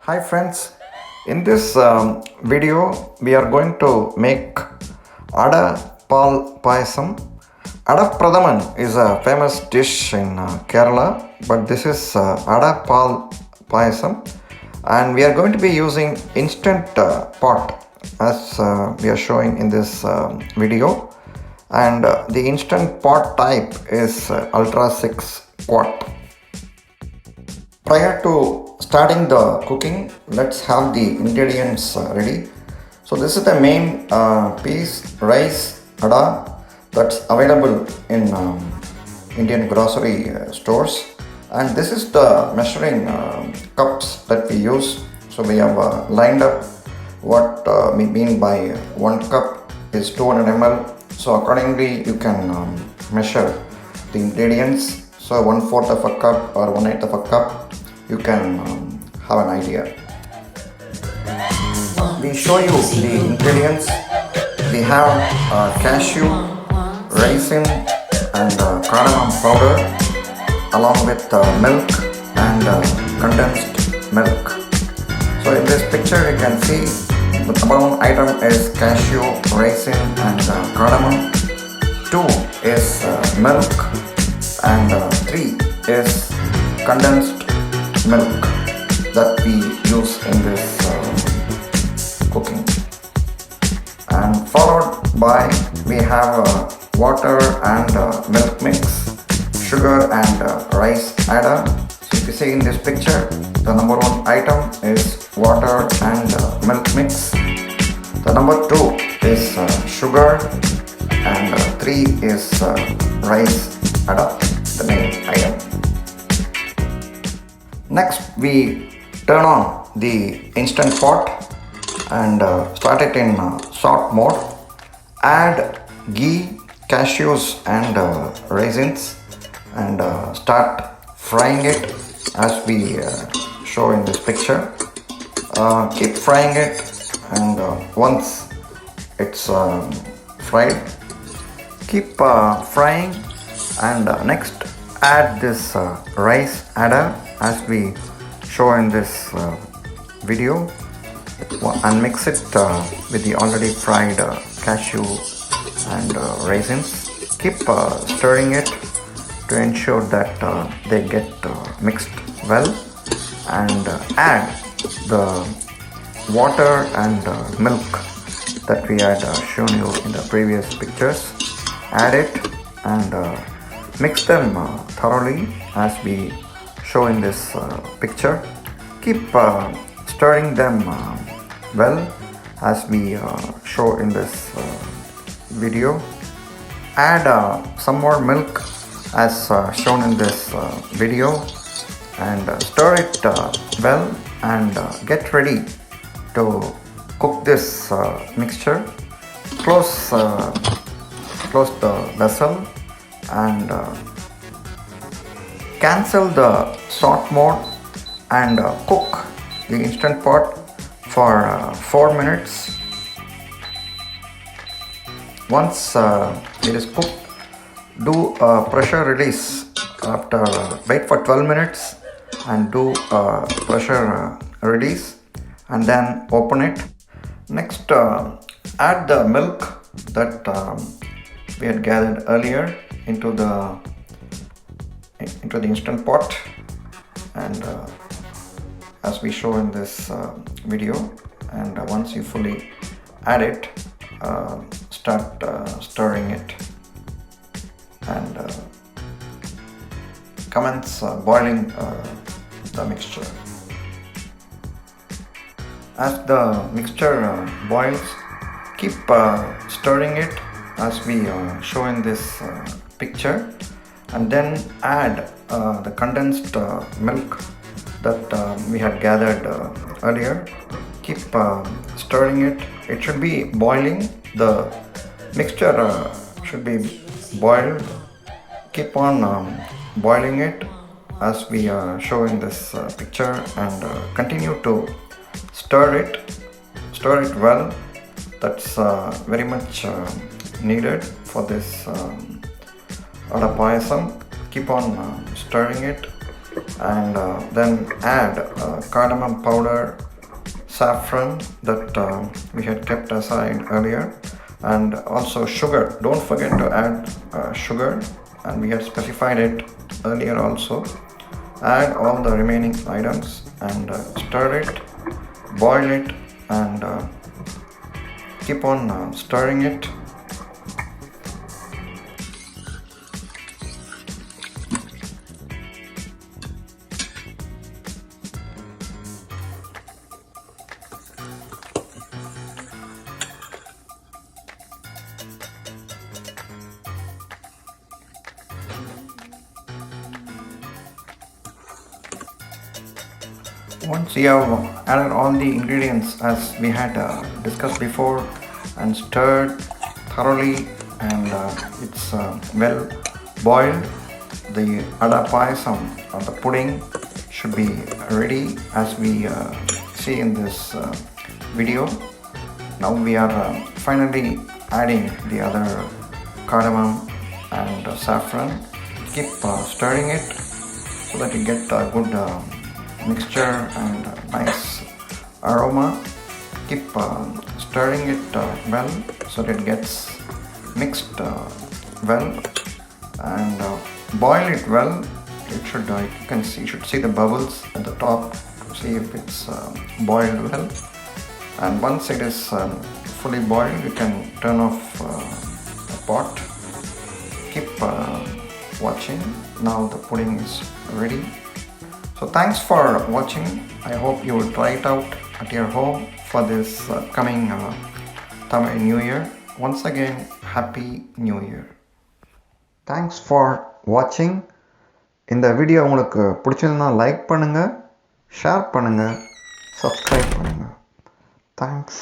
Hi friends, in this video we are going to make Ada Paal Payasam. Ada Pradaman is a famous dish in Kerala, but this is Ada Paal Payasam, and we are going to be using instant pot as we are showing in this video, and the instant pot type is Ultra 6 quart. Prior to starting the cooking, let's have the ingredients ready. So this is the main piece, rice ada, that's available in Indian grocery stores, and this is the measuring cups that we use. So we have lined up what we mean by 1 cup is 200 ml. So accordingly you can measure the ingredients. So 1/4 of a cup or 1/8 of a cup, you can have an idea. We show you the ingredients. We have cashew, raisin and cardamom powder along with milk and condensed milk. So in this picture you can see the above item is cashew, raisin and cardamom. 2 is milk and 3 is condensed milk that we use in this cooking, and followed by we have water and milk mix, sugar and rice adder. So if you see in this picture, the number 1 item is water and milk mix, the number 2 is sugar, and 3 is rice adder, the main item. Next we turn on the instant pot and start it in salt mode. Add ghee, cashews and raisins and start frying it as we show in this picture. Keep frying it, and once it's fried, keep frying, and next add this rice adder as we show in this video, and mix it with the already fried cashew and raisins. Keep stirring it to ensure that they get mixed well, and add the water and milk that we had shown you in the previous pictures. Add it and mix them thoroughly as we show in this picture. Keep stirring them well as we show in this video. Add some more milk as shown in this video, and stir it well, and get ready to cook this mixture. Close the vessel and cancel the salt mode and cook the instant pot for 4 minutes. Once it is cooked, do a pressure release after wait for 12 minutes and do a pressure release, and then open it. Next add the milk that we had gathered earlier into the instant pot, and as we show in this video, and once you fully add it, start stirring it, and commence boiling the mixture. As the mixture boils, keep stirring it as we show in this picture, and then add the condensed milk that we had gathered earlier. Keep stirring it. It should be boiling. The mixture should be boiled. Keep on boiling it as we show in this picture, and continue to stir it well. That's very much needed for this Ada Payasam. Keep on stirring it and then add cardamom powder, saffron that we had kept aside earlier, and also sugar. Don't forget to add sugar, and we had specified it earlier also. Add all the remaining items and stir it, boil it, and keep on stirring it. Once you have added all the ingredients as we had discussed before and stirred thoroughly, and it's well boiled, the ada payasam or the pudding should be ready as we see in this video. Now we are finally adding the other cardamom and saffron. Keep stirring it so that you get a good mixture and nice aroma. Keep stirring it well so that it gets mixed well, and boil it well. It should, you can see, you should see the bubbles at the top to see if it's boiled well. And once it is fully boiled, you can turn off the pot. Keep watching. Now the pudding is ready. So thanks for watching. I hope you will try it out at your home for this coming Tamil New Year. Once again, Happy New Year. Thanks for watching. இந்த video உங்களுக்கு பிடிச்சிருந்தா like பண்ணுங்க, share பண்ணுங்க, subscribe பண்ணுங்க. Thanks.